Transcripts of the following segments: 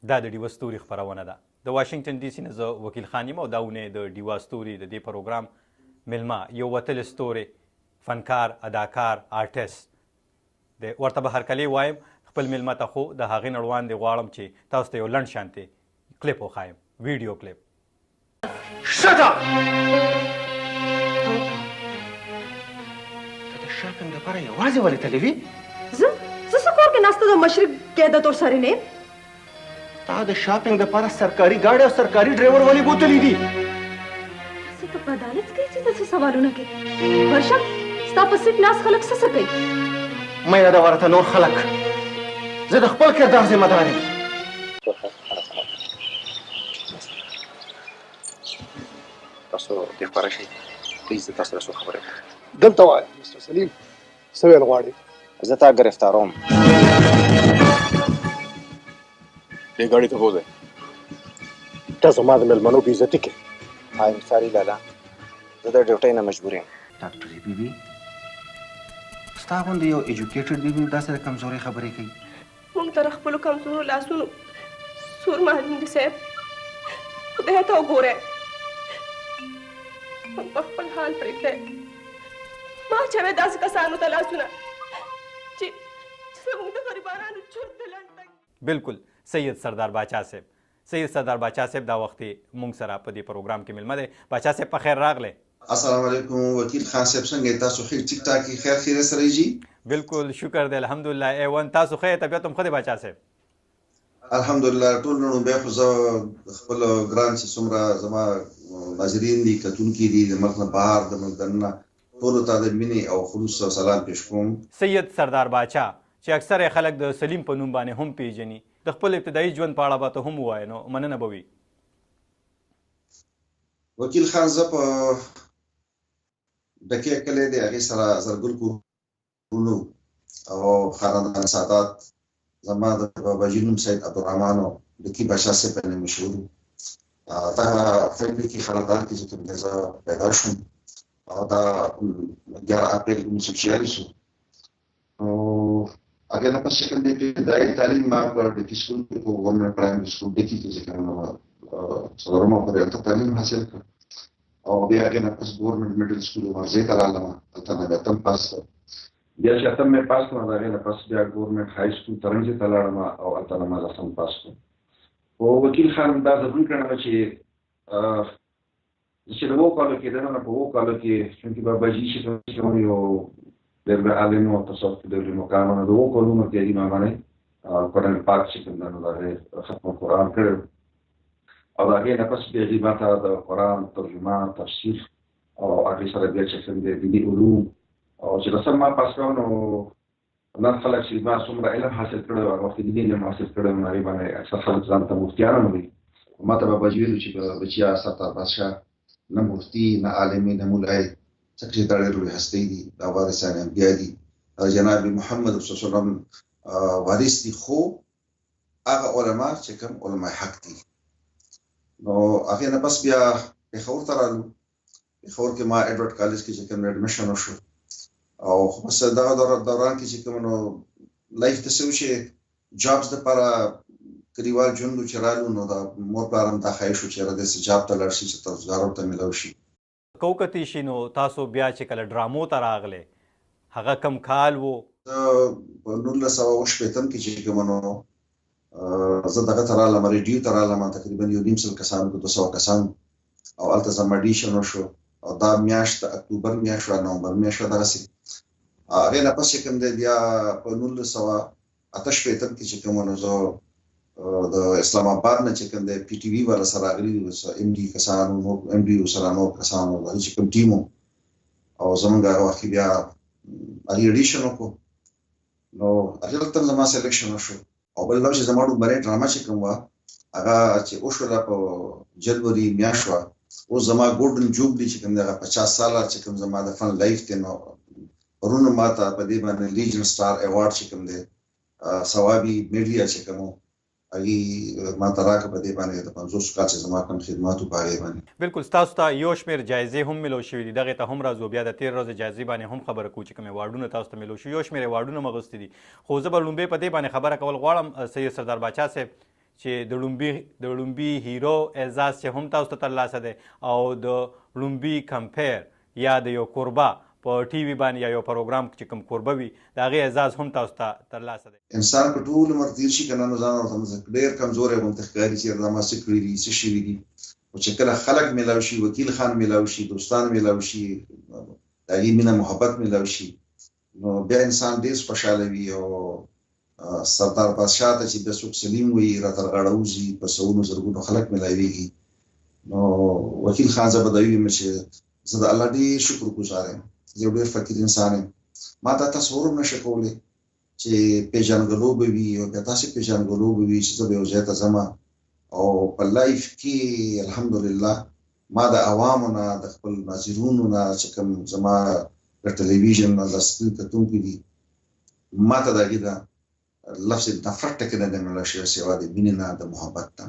دا د ډیوه ستوري خپرونه ده. د واشنگټن ډي سي نه زه وکیل خان یم او دا اونۍ د ډیوه ستوري د دې پروګرام میلمه یو وتلی ستوری، فنکار، اداکار، آرټیست دی. ورته به هرکلی وایم. خپل میلمه ته خو د هغې نه وړاندې غواړم چې تاسو ته یو لنډ شانتې کلیپ وښایم، ویډیو کلیپ. Shut up! ته د شاپینګ لپاره یوازې ولې تللی وې؟ زه څه کور کې ناسته د مشرق کې د تور سرې نه یم. تا د شاپینګ لپاره سرکاري ګاډی او سرکاري ډرایور ولې بوتلی دي؟ څه ته په عدالت کې چې ته څه سوالونه کوې؟ ورشه ستا په سیټ ناست خلک څه کوي؟ مه یادوه راته نور خلک. زه د خپل کردار ذمه دار یم. تاسو دې خپاره شئ. پلیز زه تاسو سره څو خبرې کوم. دلته وایه مستر سلیم، څه ویل غواړې؟ زه تا ګرفتاروم. دې ګاډي ته بوځئ. ته زما د مېلمنو بېعزتي کوې. آیم ساري لالا، زه د ډیوټۍ نه مجبور یم. ډاکټرې بیبي، ستا غوندې یو ایجوکیټډ بیبي داسې د کمزورۍ خبرې کوي. موږ تر خپلو کمزورو لاسونو سور معلوم دي صاحب. خدای ته وګورئ، موږ په خپل حال پرېږدئ. ما اچوئ داسې کسانو ته لاسونه چې زموږ د غریبانو چور د لنډ. بالکل سید سردار باچا صاحب. سید سردار باچا صاحب دا وخت مونږ سره په دې پروګرام کې میلمه دی. باچا صاحب په خیر راغلی. السلام علیکم وکیل خان صاحب، څنګه تاسو؟ ښه ټیک ټاک خیر خیره سره جی؟ بالکل شکر دی الحمدلله. ایوان تاسو ښه طبیعت هم ښه دی باچا صاحب؟ الحمدلله ټول نو بیا خو زه خپل ګران چې څومره زما ناظرین دي، کتونکي دي د ملک نه بهر د ملک دننه، ټولو ته د مینې او خلوص او سلام پیش کوم. سید سردار باچا چې اکثر خلک د سلیم په نوم باندې هم پیژني، د خپل ابتدایي ژوند په اړه به ته هم ووایې نو مننه به وي. وکیل خان زه په ډکې کلی دی، هغې سره زرګل کورونو او خاندان سادات، زما د باباجي نوم سید عبدالرحمن او ډکي باچا صاحب په نوم مشهور و. دغه فیملي کې خاندان کې چې کوم زه پیدا شوم او دا 11 اپریل 1946 و. هغې نه پس چې کوم دی ابتدایي تعلیم ما په ډکي سکول کې په ګورنمنټ پرایمري سکول ډکي کې چې کوم څلورمه پورې هلته تعلیم حاصل کړ او بیا هغې نه پس ګورنمنټ میډل سکول مارزې ته رالم، هلته نه بیا اتم پاس کړ. بیا چې اتم مې پاس کړم د هغې نه پس بیا ګورنمنټ های سکول ترنجې ته لاړم او هلته نه ما لسم پاس کړم. خو وکیل خان دا ضرور کړم چې چې د 7 کالو کې دننه په 7 کالو کې چونکې باباجي چې کوم یو ډېر عالم او تصوف ډېر مقام د 7 کالونو کې امامانه قرآن پاک چې کوم دی نو د هغې ختم قرآن کړی او د هغې نه پس بیا دې ما ته د قرآن ترجمه، تفسیر او هغې سره بیا چې کوم دی دیني علوم او چې لسم ما پاس کړم نو نن خلک چې ما څومره علم حاصل کړی و هغه وخت دیني علم حاصل کړی و نو هغې باندې اکثر خلک ځان ته مفتیان هم وایي. ما ته باباجي ویلو چې بچیا سردار بادشاه نه مفتي نه عالمي نه مولای، ځکه چې دا ډېر لوی هستۍ دي، دا وارثان انبیا دي، جناب محمد صلی الله علیه وسلم وارث دي، خو هغه علما چې کوم علما حق دي. نو هغې نه پس بیا پېښور ته رالو. پېښور کې ما ایډورډ کالج کې چې کوم ایډمیشن وشو او خو بس دغه دوران کې چې کوم نو لایف ته څه وشي جابس دپاره کلیوال ژوند و چې رالو نو د مور پلار هم دا خواهش و چې یاره داسې جاب ته لاړ شي چې ته روزګار ورته میلاو شي. که وکتلی شي نو تاسو بیا چې کله ډرامو ته راغلی هغه کم کال و؟ په 1980 کې چې کوم نو زه دغه ته رالم، ریډیو ته رالم، تقریبا 1.5 کسانو کې 200 کسانو او هلته زما اډیشن وشو او دا میاشت د اکتوبر میاشت وه، نومبر میاشت وه دغسې. هغې نه پس چې کوم دی بیا په 1988 کې چې کوم نو زه د اسلام آباد نه چې کوم دی پی ټي وي والا سره راغلي ایم ډي کسانو، نور ایم ډي سره نور کسانو، هغې چې کوم ټیم او زموږ هغه وخت کې بیا هغې اډیشن وکړو نو هغې دلته زما سلیکشن وشو. او بل دا چې زما ډومبرۍ ډرامه چې کوم وه هغه چې وشوله په جنوري میاشت وه. اوس زما ګولډن جوبلي چې کوم دی هغه 50 ساله چې کوم زما د فن لایف دی نو پرونه ما ته په دې باندې لیجن سټار ایوارډ چې کوم دی ثوابي میډیا چې کوم هغې ما ته راکړه په دې باندې د 50 کال چې زما کوم خدمات و په هغې باندې. بالکل ستاسو ته یو شمېر جایزې هم میلو شوي دي، دغې ته هم راځو. بیا د 13 ورځې جایزې باندې هم خبره کوو چې کوم ایوارډونه تاسو ته میلو شوي، یو شمېر ایوارډونه هم اخیستي دي. خو زه به لومړی په دې باندې خبره کول غواړم سید سردار باچا صاحب چې د لومبي هیرو اعزاز چې هم تاسو ته ترلاسه دی او د لومبي کمپیر یا د یو کوربه په ټي وي باندې یا یو پروګرام چې کوم کوربه وي د هغې اعزاز هم تاسو ته ترلاسه دی انسان په ټول عمر تیر شي که نه نو ځان ورته ډېر کمزوری غوندې ښکاري چې دا ما څه کړي دي څه شوي دي خو چې کله خلک میلاو شي وکیل خان میلاو شي دوستان میلاو شي د هغې مینه محبت میلاو شي نو بیا انسان ډېر خوشحاله وي او سردار بادشاه ته چې بیا څوک سلیم وایي راته غاړه وځي په سوونو زرګونو خلک میلاویږي نو وکیل خان زه به دا ویم چې زه د الله ډېر شکر ګزار یم زه یو ډېر فقیر انسان یم ما دا تصور هم نشي کولی چې پیژنګلو به وي او بیا داسې پیژنګلو به وي چې زه به یو ځای ته ځم او په لایف کې الحمدلله ما د عوامو نه د خپل ناظرونو نه چې کوم زما د ټلویزیون نه د سکرین کتونکي دي ما ته د هغې د لفظ نفرت ټکي نه دی مړه شوی سوا د مینې نه د محبت نه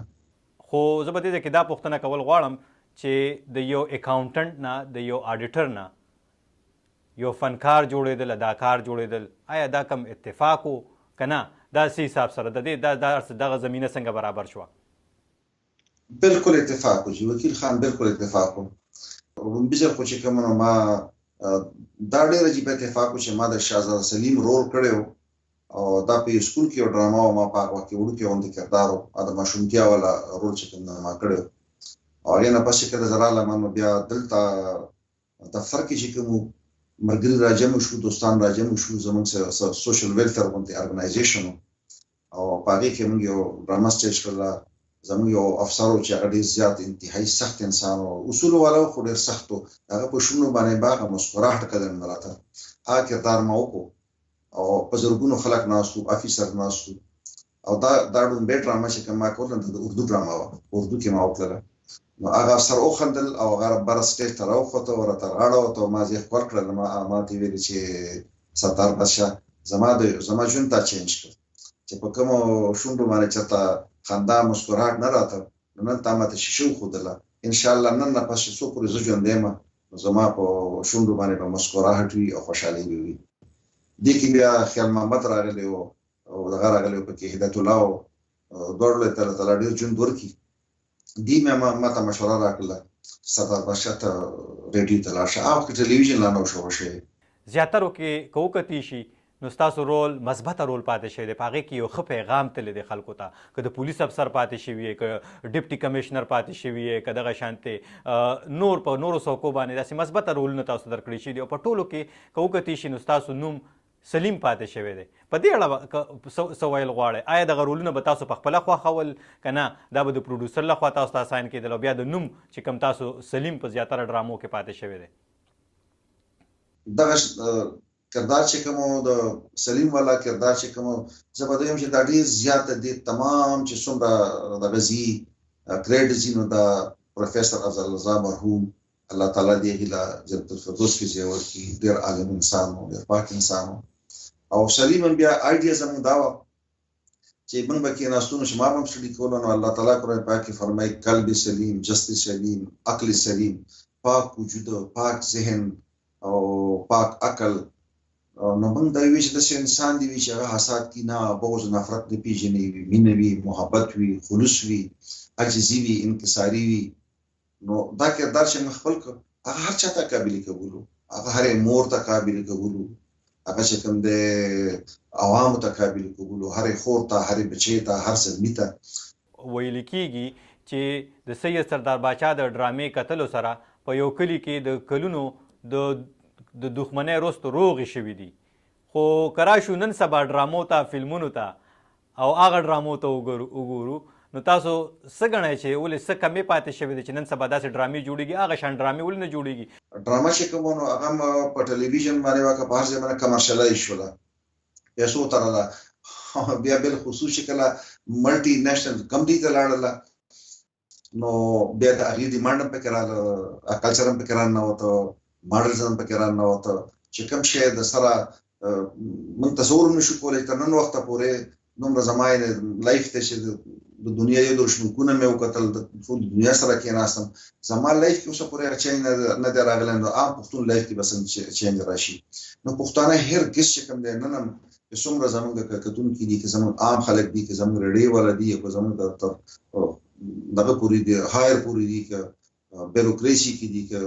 خو زه به دې ځای کې دا پوښتنه کول غواړم چې د یو اکاونټنټ نه د یو آډیټر نه یو فنکار جوړېدل اداکار جوړېدل آیا دا کم اتفاق و که نه داسې حساب سره د دې دغه زمینه څنګه برابر شوه بالکل اتفاق و چې وکیل خان بالکل اتفاق و لومبي ځل خو چې کوم نو ما دا ډېر عجیب اتفاق و چې ما د شهزاده سلیم رول کړی و او دا په سکول کې یو ډراما و ما په هغه وخت کې وړوکی غوندې کردار و د ماشومتیا والا رول چې کوم ما کړی و او هغې نه پس چې کله زه راغلم نو بیا دلته دفتر کې چې کوم ملګري راجمع شو دوستان راجمع شو زموږ سوشل ویلفیر غوندې ارګنایزیشن او په هغې کې موږ یو ډرامه سټیج کړله زموږ یو افسر و چې هغه ډېر زیات انتهایي سخت انسان و اصولو والا و خو ډېر سخت و هغه په شونډو باندې به هغه مسکراهټ قدم نه راته هغه کردار ما وکړو او په زرګونو خلک ناست وو افیسر ناست وو او دا ډومبۍ ډرامه چې کوم ما کوله د اردو ډرامه وه اردو کې ما وکړله نو هغه افسر وخندل او هغه بره سټیج ته راوخوته او راته غاړه وته او ما زه یې ښکل کړل ما ته یې ویلې چې سردار بادشاه زما ژوند تا چینج کړ چې په کومو شونډو باندې چېرته خندا مسکراهټ نه راته نو نن تا ماته شیشه وښودله انشاءالله نن نه پس چې څو پورې زه ژوندی یم نو زما په شونډو باندې به مسکراهټ وي او خوشحالي به وي دې کې بیا خیال محمد راغلی و او دغه راغلی و پکې هدایت الله و دواړو ته الله تعالی ډېر ژوند ورکړي دی مې ما ته مشوره راکړله سردار بادشاه ته ریډیو ته لاړ شه هغه وخت ټلویزیون لا نه و شروع شوی زیاترو کې که وکتلی شي نو ستاسو رول مثبته رول پاتې شوی دی په هغې کې یو ښه پیغام تللی دی خلکو ته که د پولیس افسر پاتې شوي یې که ډپټي کمیشنر پاتې شوي یې که دغه شانتې نور په نورو څوکو باندې داسې مثبته رولونه تاسو درکړي شوي دي او په ټولو کې که وکتلی شي نو ستاسو نوم سلیم پاتې شوی دی په دې اړه څه ویل غواړئ آیا دغه رولونه به تاسو په خپله خوښول که نه دا به د پروډوسر لخوا تاسو ته اساین کېدل او بیا د نوم چې کوم تاسو سلیم په زیاتره ډرامو کې پاتې شوی دی دغه کردار چې کوم د سلیم والا کردار چې کوم زه به دویم چې دا ډېر زیات دی تمام چې څومره دغه ځي کریډ ځي نو دا پروفیسر افضل رضا مرحوم الله تعالی دې هغې له جنت الفردوس کې ځای ورکړي ډېر عالم انسان و ډېر پاک انسان و او سلیم هم بیا آیډیا زموږ دا وه چې موږ به کېناستو نو چې ما به هم سټډي کوله نو الله تعالی قرآن پاک کې فرمایي قلب سلیم جسد سلیم عقل سلیم پاک وجود پاک ذهن او پاک عقل نو موږ دا وایو چې داسې انسان دی وي چې هغه حساد کینه بغض نفرت نه پېژني وي مینه وي محبت وي خلوص وي عاجزي وي انکساري وي نو دا کردار چې موږ خپل کړ هغه هر چا ته قابل قبول و هغه هرې مور ته قابل قبول و هغه چې کوم د عوامو ته قابل قبول و هرې خور ته هرې بچې ته هر زلمي ته ویل کېږي چې د سید سردار باچا د ډرامې کتلو سره په یو کلي کې د کلونو د دښمنۍ وروسته روغې شوي دي خو که راشو نن سبا ډرامو ته فلمونو ته او هغه ډرامو ته وګورو نو تاسو څه ګڼئ چې ولې څه کمې پاتې شوې دي چې نن سبا داسې ډرامې جوړېږي هغه شان ډرامې ولې نه جوړېږي ډرامه چې کوم نو هغه په ټلویزیون باندې وه که په هر ځای باندې کمرشلایز شوله پیسو تړله بیا بالخصوص چې کله ملټي نیشنل کمپني ته لاړله نو بیا د هغې ډیمانډ هم پکې راغله کلچر هم پکې راننوته ماډلز هم پکې راننوته چې کوم شی د سره موږ تصور نشو کولی تر نن وخته پورې دومره زما یې لایف ته چې د دنیا یو درشمکونه مې وکتل د ټول دنیا سره کېناستم زما لایف کې اوسه پورې هغه چینج نه دی راغلی نو عام پښتون لایف کې به څنګه چینج راشي نو پښتانه هرګز چې کوم دی نن هم چې څومره زمونږ کتونکي دي، که زمونږ عام خلک دي، که زمونږ ریډیو والا دي، که زمونږ دغه پورې دي هایر پورې دي، که بیروکراسي کې دي، که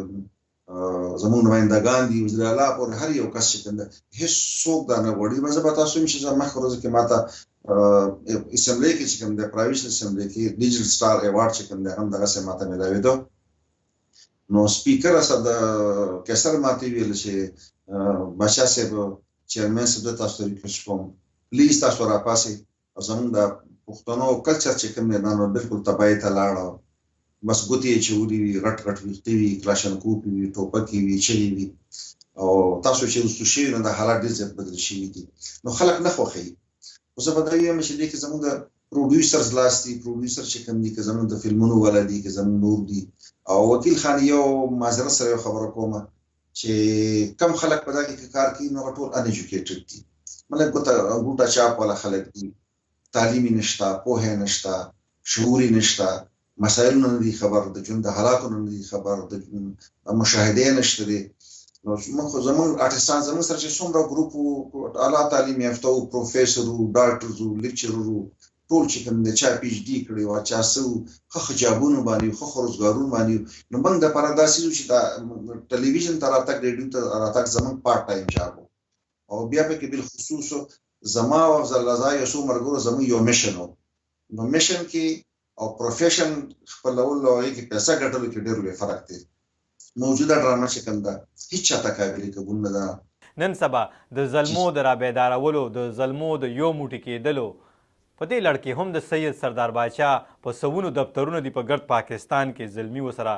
زمونږ نمایندګان دي، وزیر اعلی پورې هر یو کس چې کوم دی هېڅ څوک دا نه غواړي. زه به تاسو وایم چې زه مخکې ورځ کې ما ته اسمبلی کې چې کوم دی پروینشل اسمبلی کې ډیجیټل سټار ایوارډ چې کوم دی هم دغسې ما ته میلاوېده. نو سپیکر اسد کیسر ما ته ویل چې بادشاه صاحب چیرمن صاحب ته تاسو ته ریکویسټ کوم پلیز تاسو راپاسئ او زمونږ د پښتنو کلچر چې کوم دی دا نو بالکل تباهۍ ته لاړ. بس ګوتې یې چولې وي، غټ غټ ویښتې وي، کلاشنکوف وي، ټوپکې وي، چلې وي، او تاسو چې وروستو شوي نو دا حالات ډېر زیات بدل شوي دي. نو خلک نه خوښوي. خو زه به دا ووایم چې دې کې زمونږ د پروډیوسرز لاس دي. پروډیوسر چې کوم دي، که زمونږ د فلمونو والا دي، که زمونږ نور دي. او وکیل خان یو معذرت سره یو خبره کومه چې کم خلک په دا کې کار کوي نو ټول ان ایجوکیټډ دي. مطلب ګوټه چاپ والا خلک دي، تعلیمي نشته، پوهه نشته، شعوري نشته، مسایل نه دي خبر، د ژوند د حالاتو نه دي خبر، د مشاهده نشته دي. نو موږ زموږ آرټستان زموږ سره چې څومره ګروپ اعلی تعلیم یافته او پروفیسور او ډاکټرز او لیکچرر ټول چې کوم د چا پی ایچ ډي کړی او چا څه ښه حجابونه باندې ښه روزګارونه باندې، نو موږ د پاره داسې چې دا ټلویزیون ته راتګ، ریډیو ته راتګ زموږ پارټ ټایم جاب او بیا په کې بالخصوص زما او زلزا یو څو مرګورو زموږ یو میشن و. نو میشن کې او پروفیشن خپلول او کې پیسې ګټلو کې ډېر لوی فرق دی. موجوده ډرامه چې کوم ده هیڅ چاته قابل قبول نه ده. نن سبا د ظلمو د رابیدارولو، د ظلمو د یو موټی کېدلو په دې لړ کې هم د سید سردار باچا په سوونو دفترونه دي په ګرد پاکستان کې زلمي ورسره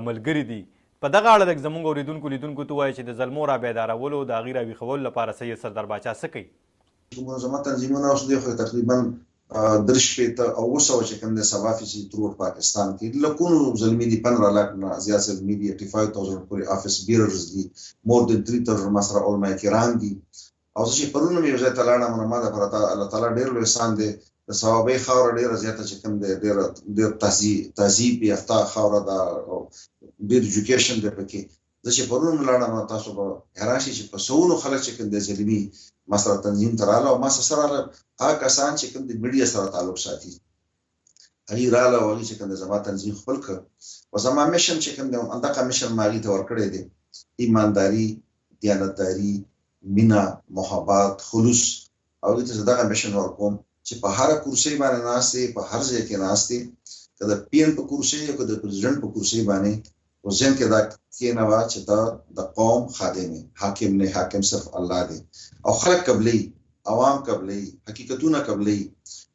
ملګري دي. په دغه اړه لږ زموږ اورېدونکو ته ووایي چې د ظلمو رابیدارولو د هغې راویښولو لپاره سید سردار باچا څه کوي؟ منظمه تنظیمونه اوس دی خو تقریبا 3 او 900 چې کوم د سبا فیصد تروټ پاکستان کې لکونو زلمی دي، 15 لک نه زیات زلمی دي، 85,000 پورې افیس بیررز دي، مور دن 3,000 مسره علماء کرام دي. او چې پرونه مې یو ځای ته لاړم نو ما د الله تعالی ډېر لوی احسان دی، د ثوابۍ خاوره ډېره زیاته چې کوم دی ډېر تهذیب یافته خاوره ده او ډېر ایجوکیشن دی پکې. زه چې پرونه لاړم نو تاسو به حیران شئ چې په سوونو خلک چې کوم دی زلمي ما سره تنظیم ته راغله او ما سره هغه کسان چې کوم د میډیا سره تعلق ساتي هغې راغله او هغې چې کوم د زما تنظیم خپل کړ او زما میشن چې کوم دی همدغه میشن ما هغې ته ورکړی دی، ایمانداري، دیانتداري، مینه، محبت، خلوص. او هغې ته زه دغه میشن ورکوم چې په هره کرسۍ باندې ناست دی، په هر ځای کې ناست دی، که د پی ان په کرسۍ او که د پرزیډنټ په کرسۍ باندې و ذهن کې دا کېنوه چې دا د قوم خادم دی، حاکم نه، حاکم صرف الله دی. او خلک قبلوي، عوام قبلوي، حقیقتونه قبلوي.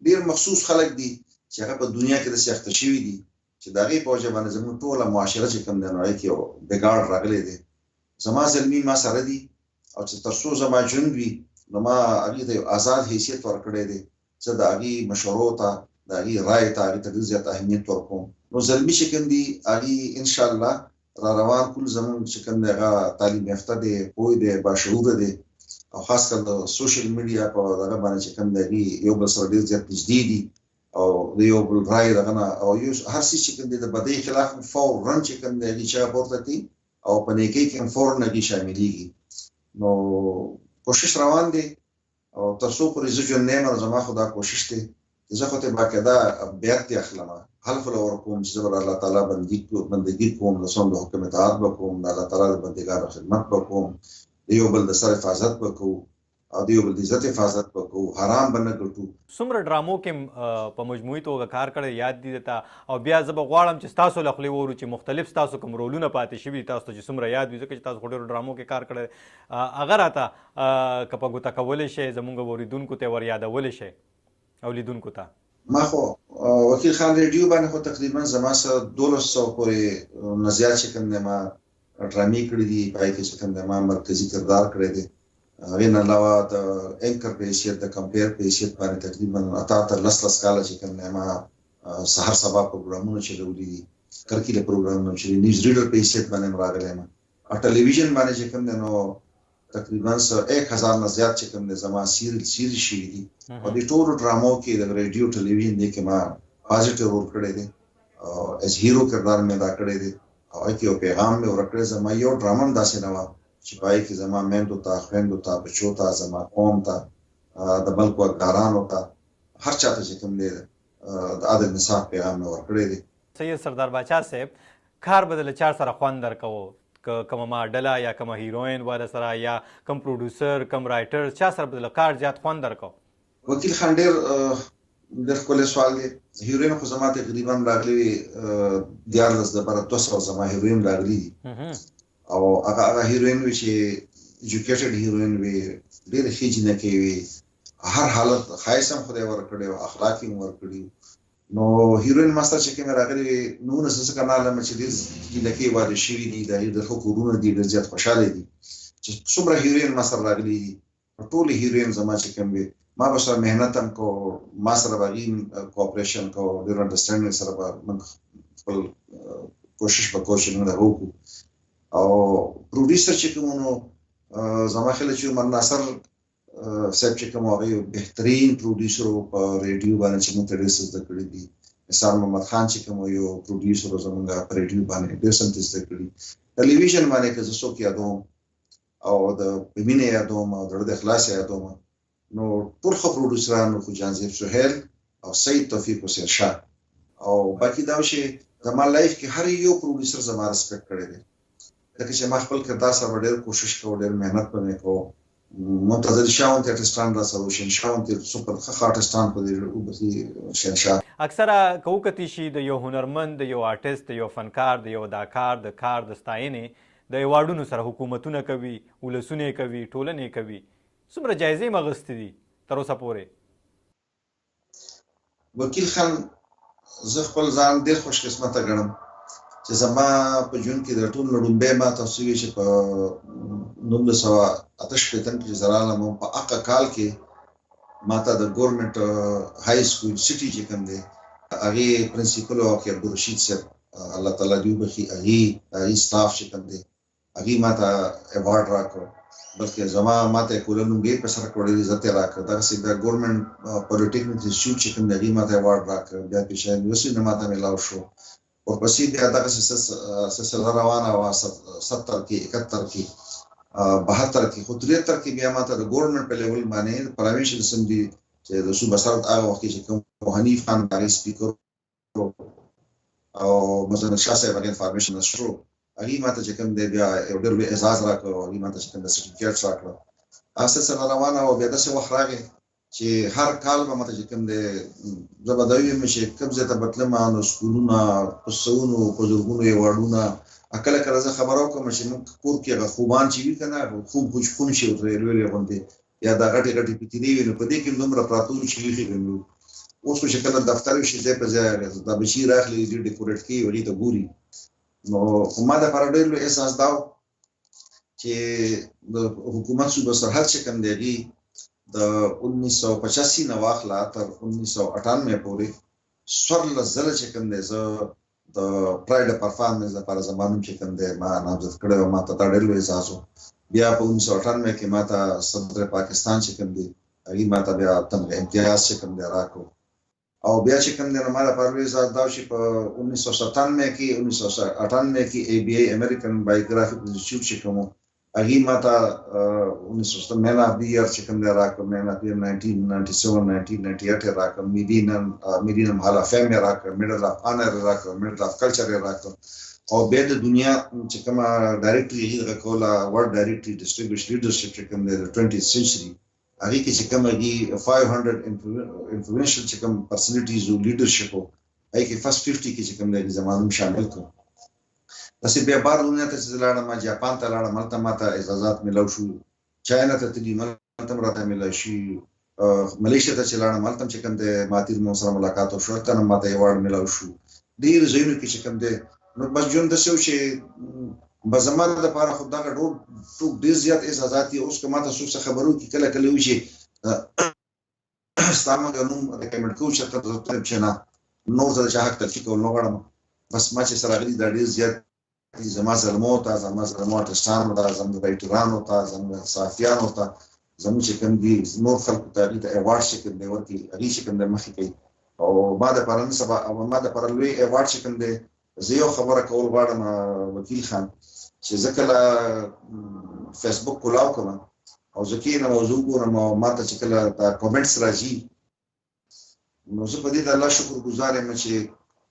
ډېر مخصوص خلک دي چې هغه په دنیا کې داسې اخته شوي دي چې د هغې په وجه باندې زموږ ټوله معاشره چې کوم دی نو هغې کې یو بګاړ راغلی دی. زما زلمي ما سره دي او چې تر څو زما ژوند وي نو ما هغې ته یو آزاد حیثیت ورکړی دی. زه د هغې مشورو ته، د هغې رایې ته، هغې ته ډېر زیات اهمیت ورکوم. نو زلمي چې کوم دي هغې انشاءالله را روان کول زمونږ چې کوم دی هغه تعلیم یافته دی، پوه دی، باشعوره دی او خاص کر د سوشل میډیا په دغه باندې چې کوم دی هغې یو بل سره ډېر زیات نږدې دي او د یو بل رایې دغه نه او یو هر څیز چې کوم دی د بدۍ خلاف فوراً چې کوم دی هغې چا پورته کوي او په نیکۍ کې هم فوراً هغې شاملېږي. نو کوشش روان دی او تر څو پورې زه ژوندی یم نو زما خو دا کوشش دی چې زه خو ته باقاعده بیعت یې اخلمه، حلف له ورکوم چې زه به الله تعالی بندګي کوم، د څوم د حکم اطاعت به کوم، د الله تعالی د بندګانو خدمت به کوم، د یو بل د سر حفاظت به کوو او د یو بل د عزت حفاظت به کوو، حرام به نه ګټو. څومره ډرامو کې په مجموعي توګه کار کړی یاد دي درته؟ او بیا زه به غواړم چې ستاسو له خولې واورو چې مختلف ستاسو کوم رولونه پاتې شوي تاسو ته چې څومره یاد وي، ځکه چې تاسو خو ډېرو ډرامو کې کار کړی. هغه راته که په ګوته کولی شئ زموږ اورېدونکو ته ور یادولی شئ او لیدونکو ته؟ ما خو وکیل خان ریډیو باندې خو تقریبا زما سره 1200 پورې نه زیات چې کوم دی ما ډرامې کړي دي، په هغې کې چې کوم دی ما مرکزي کردار کړی دی. هغې نه علاوه د اینکر په حیثیت، د کمپیر په حیثیت باندې تقریبا 10 کاله چې کوم دی ما سهار سبا پروګرامونه چلولي دي، کرکیله پروګرامونه چلولي، نیوز ریډر په حیثیت باندې هم راغلی یم او ټلویزیون باندې چې کوم دی نو تقریبا 1000 نه زیات چې کوم دی زما سیریز شوي دي او د ټولو ډرامو کې د ریډیو ټلویزیون دی کې ما پازیټیو رول کړی دی او ایز هیرو کردار مې ادا کړی دی او هغې کې یو پیغام مې ورکړی. زما یو ډرامه هم داسې نه وه چې په هغې کې زما میندو ته، خویندو ته، بچو ته، زما قوم ته د ملک واکدارانو ته هر چاته چې کوم دی د عدل انصاف پیغام مې ورکړی دی. سید سردار باچا صاحب کار به د چا سره خوند درکوو، که کومه ماډله یا کومه هیروین والا سره یا کوم پروډوسر کوم رایټر چا سره به د کار زیات خوند درکوو؟ وکیل خان ډېر ښکلی سوال دی. هیروین خو زما تقریبا راغلي وي 14 د بره 200 زما هیروین راغلي دي او هغه هیروین وي چې ایجوکیټډ هیروین وي، ډېرې ښې جینکې وي، هر حالت ښایست هم خدای ورکړی او اخلاق یې ورکړي. نو هیروین ما سره چې کومې راغلي وي 19 کاله مې چې ډېر جینکې واده شوي دي، د هغې د ښه کورونه دي، ډېر زیات خوشحاله دي چې څومره هیروین ما سره راغلي دي. ټولې هیروین زما چې کوم وي ما به سره محنت هم کو، ما سره به هغې کوآپریشن کو، ډېر انډرسټینډینګ سره به موږ خپل کوشش به کوو چې موږ هغه وکړو. او پروډیوسر چې کوم نو زما خیال چې عمر ناصر صاحب چې کوم هغه بهترین پروډیوسر په ریډیو باندې چې موږ ته ډېر څه زده کړي دي. مثال محمد خان چې کوم یو پروډیوسر زموږ په ریډیو باندې ډېر څه زده کړي. ټلویزیون باندې که زه څوک یادوم او د مینې یادوم او د اخلاص یادوم نو ټول ښه پروډیوسران خو جانزیب سهیل او سید توفیق حسین شاه او باقي دا چې زما لایف کې هر یو پروډیوسر زما رسپیکټ کړی دی، ځکه چې ما خپل کردار سره ډېر کوشش کوو، ډېر محنت به مې کوو. منتظر شاونتي ارټسټان را سره شین شاونتي سپر ښه ارټسټان په دې وبسي شینشاه. اکثره که وکتي شي د یو هنرمند، د یو آرټسټ، د یو فنکار، د یو اداکار د کار د ستاینې د ایوارډونو سره حکومتونه کوي، ولسونه کوي، ټولنې کوي. څومره جایزې م اخیستې دي تر اوسه پورې؟ وکیل خان زه خپل ځان ډېر خوش قسمته ګڼم چې زما په ژوند کې د ټول لومړی ما ته څه وي چې په 1988 کې زه راغلم په هغه کال کې ما ته د ګورنمنټ های سکول سټي چې کوم دی هغې پرنسپل او عبدالرشید صاحب الله تعالی دې وبخي، هغې سټاف چې کوم دی هغې ما ته ایوارډ راکړ، بلکې زما ما ته یې کولر لومړی په سره کړی عزت یې راکړ. دغسې بیا ګورنمنټ پولیټیکنیک انسټیټیوټ چې کوم دی هغې ما ته ایوارډ راکړ، بیا پېښور یونیورسټي نه ما ته میلاو شو. ورپسې بیا دغسې سلسله روانه وه 70 کې 71 کې 72 کې، خو 73 کې بیا ما ته د ګورنمنټ په لیول باندې پراوینشل اسمبلي چې د صوبه سرحد هغه وخت کې چې کوم حنیف خان هغې سپیکر او مثلا شاه صاحب هغې انفارمیشن منسټر هغې ما ته چې کوم دی بیا یو ډېر لوی اعزاز راکړ او هغې ما ته چې کوم دی سرټیفیکیټ راکړه. هغه سلسله روانه وه. بیا داسې وخت راغی چې هر کال به ما ته چې کوم دی زه به دا ویم چې کوم ځای ته به تلم نو سکولونه په سوونو په زرګونو ایوارډونه کله کله زه خبره وکړم چې موږ کور کې هغه خوبان چې وي که نه خوب خوشخون شي ورته لویلې غوندې یا دا غټې غټې پیتینې وي نو په دې کې دومره پراته وي چې ویښې به وي. اوس خو چې کله دفتر وي شي ځای په ځای دا بچي راخلي ډېر ډیکوریټ کوي هغې ته ګوري. نو خو ما دپاره ډېر لوی احساس دا و چې د حکومت صوبه سرحد چې کوم دی هغې د 1985 نه واخله تر 1998 پورې 14 ځله چې کوم دی زه د پراید پرفارمنس لپاره زما نوم چې کوم دی ما نامزد کړی و. ما ته دا ډېر لوی احساس و. بیا په 1998 کې ما ته صدر پاکستان چې کوم دی هغې ما ته بیا تمغه امتیاز چې کوم دی راکړو او بیا چې کوم دی نو ما لپاره لوی احساس دا و چې په 1997 کې 1998 کې ABA امریکن بایوګرافیک انسټیټیوټ چې کوم هغې ما ته 1997 مین آف دی ایئر چې کوم دی راکړ، مین آف دی ایئر 1997 1998 یې راکړ، میلیینیم هال آف فیم یې راکړ، میډل آف آنر یې راکړ، میډل آف کلچر یې راکړ او بیا د دنیا چې کومه ډایرکټري هغې دغه کوله ورلډ ډایرکټري ډسټنګویشډ لیډرشپ چې کوم دی د 20th سینچري هغې کې چې کوم هغې 500 انفلوئنشل چې کوم پرسنالټیز او لیډرشپ و هغې کې فرسټ 50 کې چې کوم دی زما نوم شامل کړ. داسې بیا بار دنیا ته چې زه لاړم، جاپان ته لاړم، هلته ما ته اعزازات میلاو شو. چاینا ته تللي هلته هم راته میلاو شي. ملیشیا ته چې لاړم هلته هم چې کوم دی مهاتیر محمد سره ملاقات وشو، هلته هم ما ته ایوارډ میلاو شو. ډېرو ځایونو کې چې کوم دی نو بس ژوند داسې و چې به زما دپاره خو دغه ډېر زیات احساسات دي. اوس که ما ته څوک څه خبر وکړي کله کله وي چې ستا موږ نوم ریکمنډ کوو چېرته چې نه نور ته د چا حق تلفي کول نه غواړم. بس ما چې سره راغلي دا ډېر زیات زما زلمو ته، زما زلمو آرټسټانو ته، زموږ رایټرانو ته، زموږ صحافیانو ته، زموږ چې کوم دي نور خلکو ته هغې ته ایوارډ چې کوم دی ورکړي هغې چې کوم دی مخکې کوي او ما دپاره نن سبا ما دپاره لوی ایوارډ چې کوم دی زه یو خبره کول غواړم وکیل خان چې زه کله فیسبوک کولاو کوم او زه کېنم او زه وګورم او ما ته چې کله دا کمنټس راځي نو زه په دې د الله شکر ګزار یم چې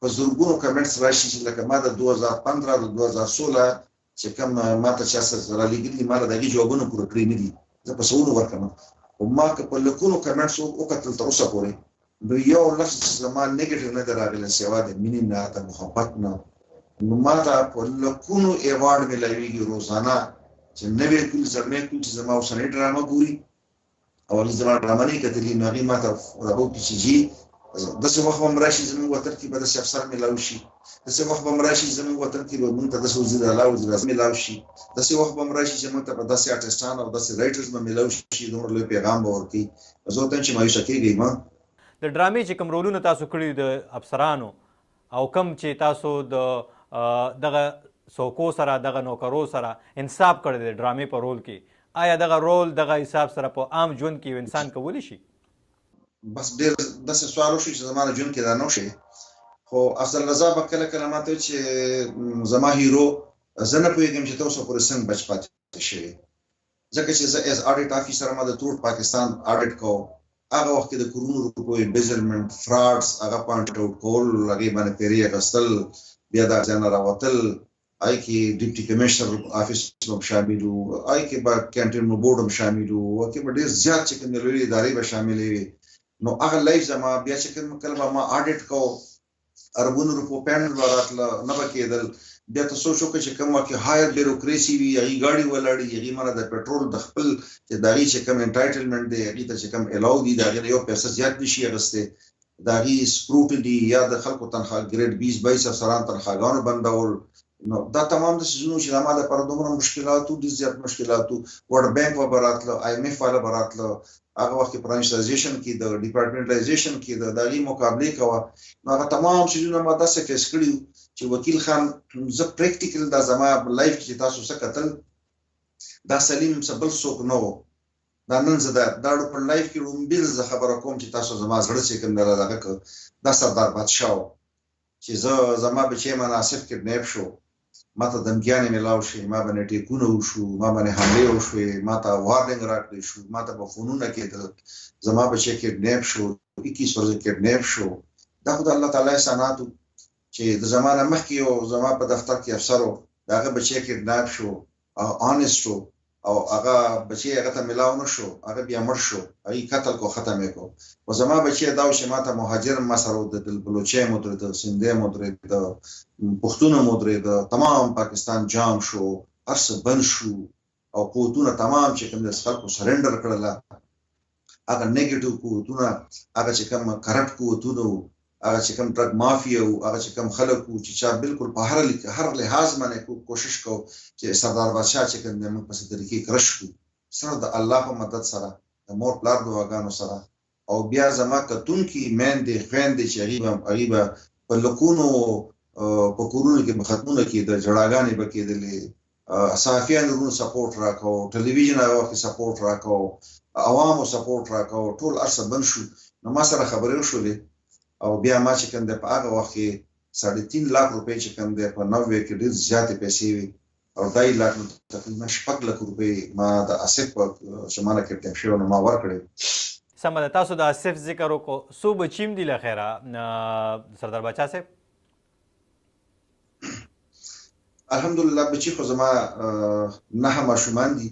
په زرګونو کمنټس راشي چې لکه ما د 2015 د 2016 چې کوم ما ته چا سره رالیږلي ما د هغې جوابونه پوره کړي نه دي زه په سوونو ورکړم خو ما که په لکونو کمنټس وکتل تر اوسه پورې نو یو لفظ زما نیګیټیو نه دی راغلی سوا د مینې نه د محبت نه نو ما ته په لکونو ایوارډ میلاویږي روزانه چې نوې ټول زمې ټول چې زما اوسنۍ ډرامه ګوري او زما ډرامه نه کتلي نو هغې ما ته راوکړي چې جي داسې وخت به م راشي زموږ وطن کې به داسې افسر میلاو شي داسې وخت به م راشي زموږ وطن کې به موږ ته داسې وزیر اعلی وزیر اعظم میلاو شي داسې وخت به م راشي چې موږ ته به داسې آرټسټان او داسې رایټرز به میلاو شي دومره لوی پیغام به ورکوي زه ورته چې مایوسه کېږئ مه د ډرامې چې کوم رولونه تاسو کړي د افسرانو او کوم چې تاسو د دغه څوکو سره دغه نوکرو سره انصاف کړی دی ډرامې په رول کې آیا دغه رول دغه حساب سره په عام ژوند کې یو انسان کولی شي بس ډېر داسې سوال وشو چې زما ژوند کې دا نه وشي خو افضل رضا به کله کله ما ته چې زما هیرو زه نه پوهېږم چې تر اوسه پورې څنګه بچ پاتې شوی ځکه چې زه ایز آډیټ افیسر ما د ټول پاکستان آډیټ کوم هغه وخت کې د کروڑونو روپیو امبیزلمنټ فراډز هغه پوینټ آوټ کول هغې باندې پیرې اخیستل بیا دا ځای نه راوتل هغې کې ډیپټي کمیشنر آفیس هم شامل وو هغې کې به کینټین بورډ هم شامل وو هغې کې به ډېر زیات چې کوم لویې ادارې به شاملې وي نو هغه لایف زما بیا چې کله به ما آډیټ کو اربونو روپو پینل به راتله نه به کېدل بیا ته سوچ وکړه چې کوم وخت کې هایر بیروکراسي وي هغې ګاډي ولاړي هغې مانه د پټرول د خپل چې د هغې چې کوم انټایټلمنټ دی هغې ته چې کوم الاو دي د هغې نه یو پیسه زیات نه شي اخیستی د هغې سکروټني یا د خلکو تنخوا ګریډ 20-22 افسران تنخواګانو بندول نو دا تمام د څیزونو چې زما دپاره دومره مشکلات وو ډېر زیات مشکلات وو ورلډ بینک به به راتله آی ایم ایف والا به راتله هغه وخت کې پرانیشتایزیشن کې د ډیپارټمنټلایزیشن کې د هغې مقابلې کوه نو هغه تمام څیزونه ما داسې فیس کړي وو چې وکیل خان زه پریکټیکل دا زما لایف کې چې تاسو څه کتل دا سلیم څه بل څوک نه و دا نن زه دا په لایف کې لومبیل زه خبره کوم چې تاسو زما زړه چې کوم دغه که دا سردار بادشاه و چې زما بچی مناسب کډنیپ شو ما ته دمګیانې میلاو شي ما باندې ټیکونه وشو ما باندې حملې وشوې ما ته وارننګ راکړی شو ما ته به فونونه کېدل زما بچی کډنیپ شو 21 ورځې کډنیپ شو دا خو د الله تعالی احسانات و چې د زمانه مخکې یو زما په دفتر کې افسر و د هغه بچی کډنیپ شو آنست و او هغه بچی هغه ته میلاو نه شو هغه بیا مړ شو هغې قتل کو ختم یې کو و زما بچی دا و چې ما ته مهاجر ما سره د بلوچۍ مو درېده سندۍ مو درېده پښتونه مو درېده تمام پاکستان جام شو هر څه بند شو او قوتونه تمام چې کوم د خلکو سرنډر کړله هغه نیګیټیو قوتونه هغه چې کوم کرپټ قوتونه وو هغه چې کوم ډرګ مافیا وو هغه چې کوم خلک وو چې چا بالکل په هر لحاظ باندې کوشش کو چې سردار بادشاه چې کوم موږ په څه طریقې کرش کړو سره د الله په مدد سره د مور پلار دعاګانو سره او بیا زما کتونکي میندې خویندې چې هغې به په لکونو په کورونو کې به ختمونه کېده جړاګانې به کېدلې صحافیانو ورونو سپورټ راکو ټلویزیون هغه وخت سپورټ راکو عوامو سپورټ راکو ټول هر څه بند شو نو ما سره خبرې وشولې او بیا ما چې کوم دی په هغه وخت کې 3.5 लाख روپۍ چې کوم دی په 90 کې ډېر زیاتې پیسې وي او 2 लाख تقریبا 6 लाख روپۍ ما د آصف په شماله کې ټیپ شو نو ما ورکړې سمه ده تاسو د آصف ذکر وکړو څو بچیم دي له خیره سردار باچا صاحب الحمدلله بچی خو زما 9 ماشومان دي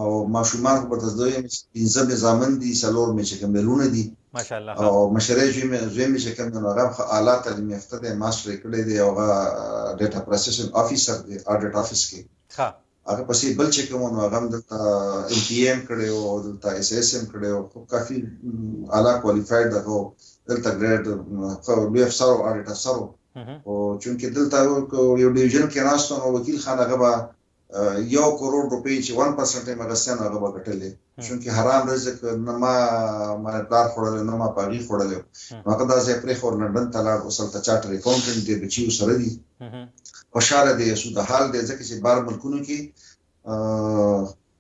او ماشومان خو به زه یم 15 زامن دي 4 مې چې کوم لونه دي ماشاءالله او مشرې زوی مې چې کوم نو هغه اعلی تعلیم یافته دی ماستر کړی دی او هغه ډیټا پروسیسینګ افیسر دی آډیټ افیس کې هغه پسې بل چې کوم نو هغه دلته ام پی ایم کړی او دلته اس اس ام کړی او کافي اعلی کوالیفاید دی او دلته ګریډ خو لوی افسر او آډیټ افسر او چونکې دلته یو ډیویژن کې راستو نو وکیل خان هغه به 1 کروڑ روپۍ چې 1% یې مغسیان هغه به ګټلې چونکې حرام رزق نه ما پلار خوړلی نه ما په هغې خوړلی نو هغه دا ځای پرېښود لنډن ته لاړ اوس هلته چارټر اکاونټنټ دی بچي ورسره دي خوشحاله دی سوده حال دی ځکه چې بار ملکونو کې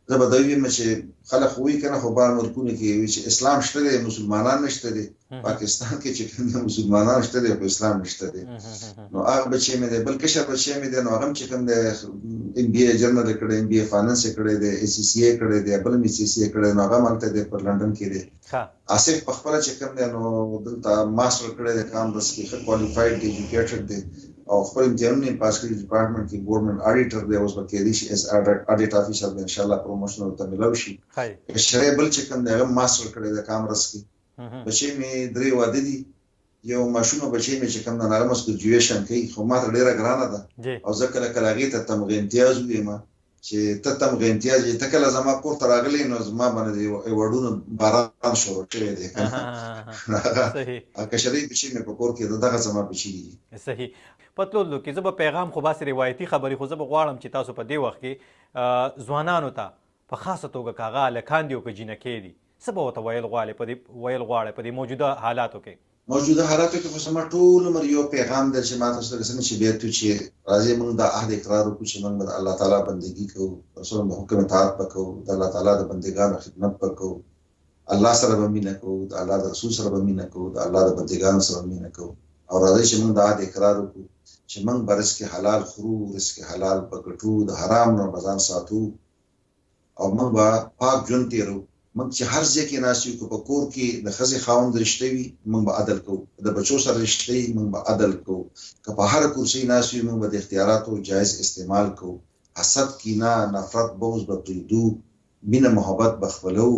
زه به دا ویم چې خلک وایي که نه خو بهر ملکونو کې وایي چې اسلام شته دی مسلمانان نشته دی پاکستان کې چې کوم دی مسلمانان شته دی خو اسلام نشته دی نو هغه بچی مې دی بل کشر بچی مې دی نو هغه هم چې کوم دی MBA جرنل یې کړی MBA فاینانس یې کړی دی ACCA یې کړی دی بل مې CCA یې کړی نو هغه هم هلته دی پر لنډن کې دی آصف په خپله چې کوم دی نو دلته ماسټر کړی دی کامبرس کې ښه کوالیفاید دی ایجوکیټډ دی او خپل امتحانونه یې پاس کړي ډپارټمنټ کې ګورنمنټ اډیټر دی اوس به کېدی شي ایز اډیټ افیسر به انشاءالله پروموشن ورته میلاو شي کشری بل چې کوم دی هغه ماسټر کړی دی کامرس کې بچی مې 3 واده دي یو ماشومه بچی مې چې کوم دی هغه مس ګریجویشن کوي خو ما ته ډېره ګرانه ده او زه کله کله هغې ته تمغه امتیاز ویم چې ته تمغه امتیاز یې ته کله زما کور ته راغلی نو زما باندې ایوارډونه باران شروع شوی دی کشرۍ بچی مې په کور کې دغه زما بچي دي صحیح پتلو کې زه به پیغام خو باسي روایتي خبرې خو زه به غواړم چې تاسو په دې وخت کې ځوانانو ته په خاصه توګه که هغه هلکان دي او که جینکې دي څه به ورته ویل غواړئ په دې موجوده حالاتو کې موجوده حالاتو کې خو زما ټول عمر یو پیغام دی چې ما تاسو ته رسوم چې بیا تو چې راځئ موږ د عهد اقرار وکړو چې موږ به د الله تعالی بندګي کوو رسول د حکم اطاعت به کوو د الله تعالی د بندګانو خدمت به کوو الله سره به مینه کوو د الله د رسول سره به مینه کوو د الله د بندګانو سره مینه کوو او راځئ چې موږ د عهد اقرار وکړو چې موږ به رزق حلال خورو رزق حلال به ګټو د حرام نه ځان ساتو او موږ به پاک ژوند تېرو موږ چې هر ځای کې ناست یو که په کور کې د ښځې خاوند رشته وي موږ به عدل کوو د بچو سره رشته وي موږ به عدل کوو که په هره کرسۍ ناست یو موږ به د اختیاراتو جایز استعمال کوو حسد کینه نفرت بغض به پرېږدو مینه محبت به خپلو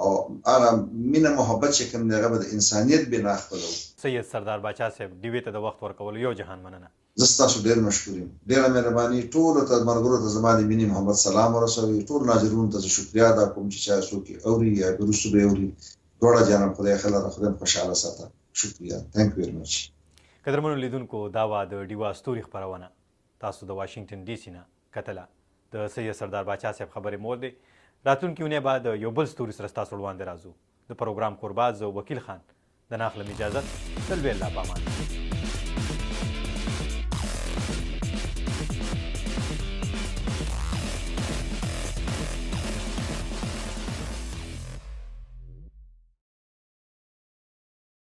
او هغه مینه محبت چې کوم دی هغه به د انسانیت بنا خپلو سید سردار باچا صاحب ډیوې ته د وخت ورکولو یو جهان مننه زه ستاسو ډېر مشکور یم ډېره مهرباني ټولو ته ملګرو ته زما د مینې محبت سلام ورسوئ ټول ناظرونو ته زه شکریا ادا کوم چې چا څوک یې اوري یا وروسته به یې اوري دواړه جانب خدای ښه لره خدای خوشحاله ساته شکریا تھینک یو ویری مچ قدرمنو لیدونکو دا وه د ډیوا ستوري خپرونه تاسو د واشنګټن ډي سي نه کتله د سید سردار باچا صاحب خبرې مول دی راتلونکي اونۍ به د یو بل ستوري سره ستاسو وړاندې راځو د پروګرام کورباز وکیل خان د ناخلم اجازت تل به الله پامان